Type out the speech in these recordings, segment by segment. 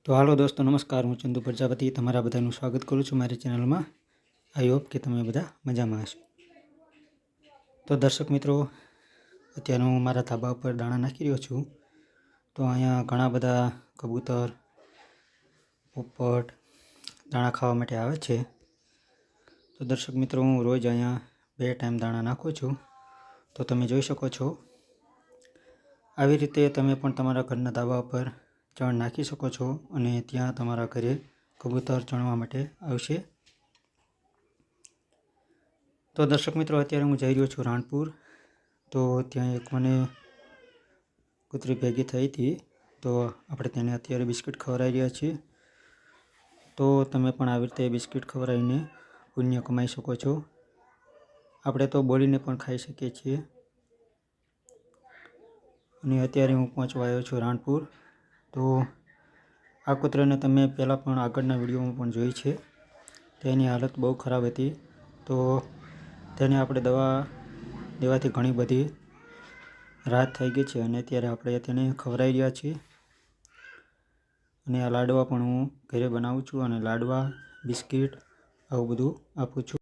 तो हालो दोस्तों नमस्कार, हूँ चंदू प्रजापति तमारा बधाનું स्वागत करूँ छूँ मारी चेनल में। आई होप कि तमे बधा मजामां हशो। तो दर्शक मित्रों, अत्यारे हूँ मारा धाबा पर दाणा नाखी रह्यो छूँ। तो अहींया घणा बधा कबूतर पोपट दाणा खावा माटे आवे छे। तो दर्शक मित्रों, हूँ रोज अहींया 2 टाइम दाणा नाखुं छूं। तो तमे जोई शको छो આવી રીતે તમે પણ તમારા ઘરના ધાબા પર ચણ નાખી શકો છો અને ત્યાં તમારા ઘરે કબૂતર ચણવા માટે આવશે। તો દર્શક મિત્રો, અત્યારે હું જઈ રહ્યો છું રાણપુર। તો ત્યાં એક મને કૂતરી ભેગી થઈ હતી, તો આપણે તેને અત્યારે બિસ્કિટ ખવડાવી રહ્યા છીએ। તો તમે પણ આવી રીતે બિસ્કિટ ખવડાવીને પુણ્ય કમાઈ શકો છો। આપણે તો બોલીને પણ ખાઈ શકીએ છીએ। અને અત્યારે હું પહોંચવા આવ્યો છું રાણપુર। તો આ કૂતરાને તમે પહેલાં પણ આગળના વિડીયોમાં પણ જોઈ છે, તેની હાલત બહુ ખરાબ હતી। તો તેને આપણે દવા દેવાથી ઘણી બધી રાહત થઈ ગઈ છે અને અત્યારે આપણે તેને ખવડાવી રહ્યા છીએ। અને આ લાડવા પણ હું ઘરે બનાવું છું અને લાડવા બિસ્કિટ આવું બધું આપું છું।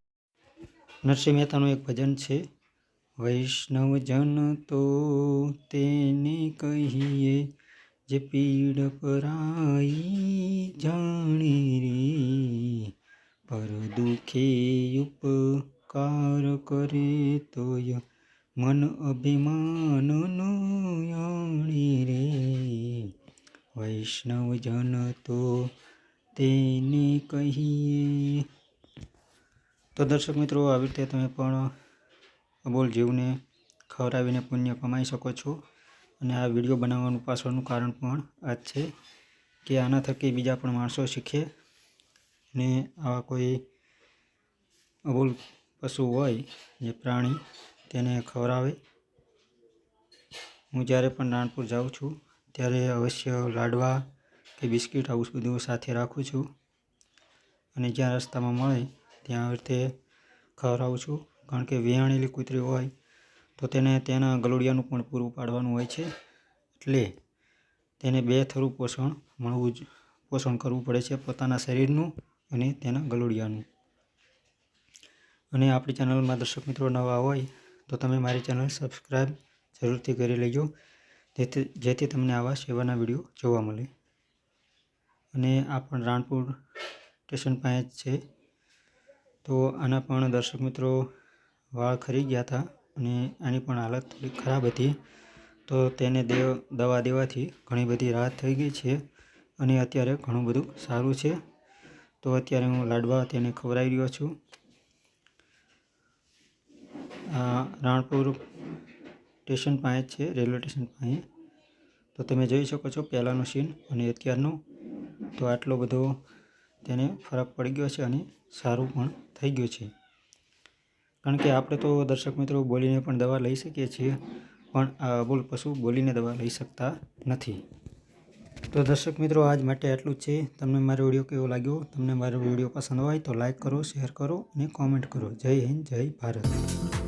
નરસિંહ મહેતાનું એક ભજન છે, વૈષ્ણવજન તો તેને કહીએ જે પીડ પરાઈ જાણે રે, પર દુખે ઉપકાર કરે તોય મન અભિમાન નો આણે રે, વૈષ્ણવજન તો તેને કહીએ। તો દર્શક મિત્રો, આવી રીતે તમે પણ અબોલ જીવને ખવડાવીને પુણ્ય કમાઈ શકો છો। અને આ વિડીયો બનાવવાનું પાછળનું કારણ પણ આ જ છે કે આના થકી બીજા પણ માણસો શીખે ને આવા કોઈ અબોલ પશુ હોય જે પ્રાણી તેને ખવડાવે। હું જ્યારે પણ રાણપુર જાઉં છું ત્યારે અવશ્ય લાડવા કે બિસ્કિટ આવું બધું સાથે રાખું છું અને જ્યાં રસ્તામાં મળે ત્યાં આવી રીતે ખવડાવું છું। કારણ કે વિહાણેલી કૂતરી હોય તો તેને તેના ગલુડિયાનું પણ પૂરું પાડવાનું હોય છે, એટલે તેને બે થરું પોષણ કરવું પડે છે, પોતાના શરીરનું અને તેના ગલુડિયાનું। અને આપણી ચેનલમાં દર્શક મિત્રો નવા હોય તો તમે મારી ચેનલ સબસ્ક્રાઈબ જરૂરથી કરી લેજો, જેથી તમને આવા સેવાના વિડીયો જોવા મળે। અને આ પણ રાણપુર સ્ટેશન પાસે જ છે। તો આના પણ દર્શક મિત્રો વાળ ખરી ગયા હતા અને આની પણ હાલત થોડી ખરાબ હતી। તો તેને દવા દેવાથી ઘણી બધી રાહત થઈ ગઈ છે અને અત્યારે ઘણું બધું સારું છે। તો અત્યારે હું લાડવા તેને ખવડાવી રહ્યો છું। આ રાણપુર સ્ટેશન પાસે જ છે, રેલવે સ્ટેશન પાસે। તો તમે જોઈ શકો છો પહેલાંનો સીન અને અત્યારનો। તો આટલો બધો તેને ફરક પડી ગયો છે અને સારું પણ થઈ ગયું છે। કારણ કે આપણે તો દર્શક મિત્રો બોલીને પણ દવા લઈ શકીએ છીએ, પણ આ અબોલ પશુ બોલીને દવા લઈ શકતા નથી। તો દર્શક મિત્રો, આજ માટે આટલું જ છે। તમને મારો વિડીયો કેવો લાગ્યો? તમને મારો વિડીયો પસંદ હોય તો લાઈક કરો, શેર કરો અને કોમેન્ટ કરો। જય હિન્દ, જય ભારત।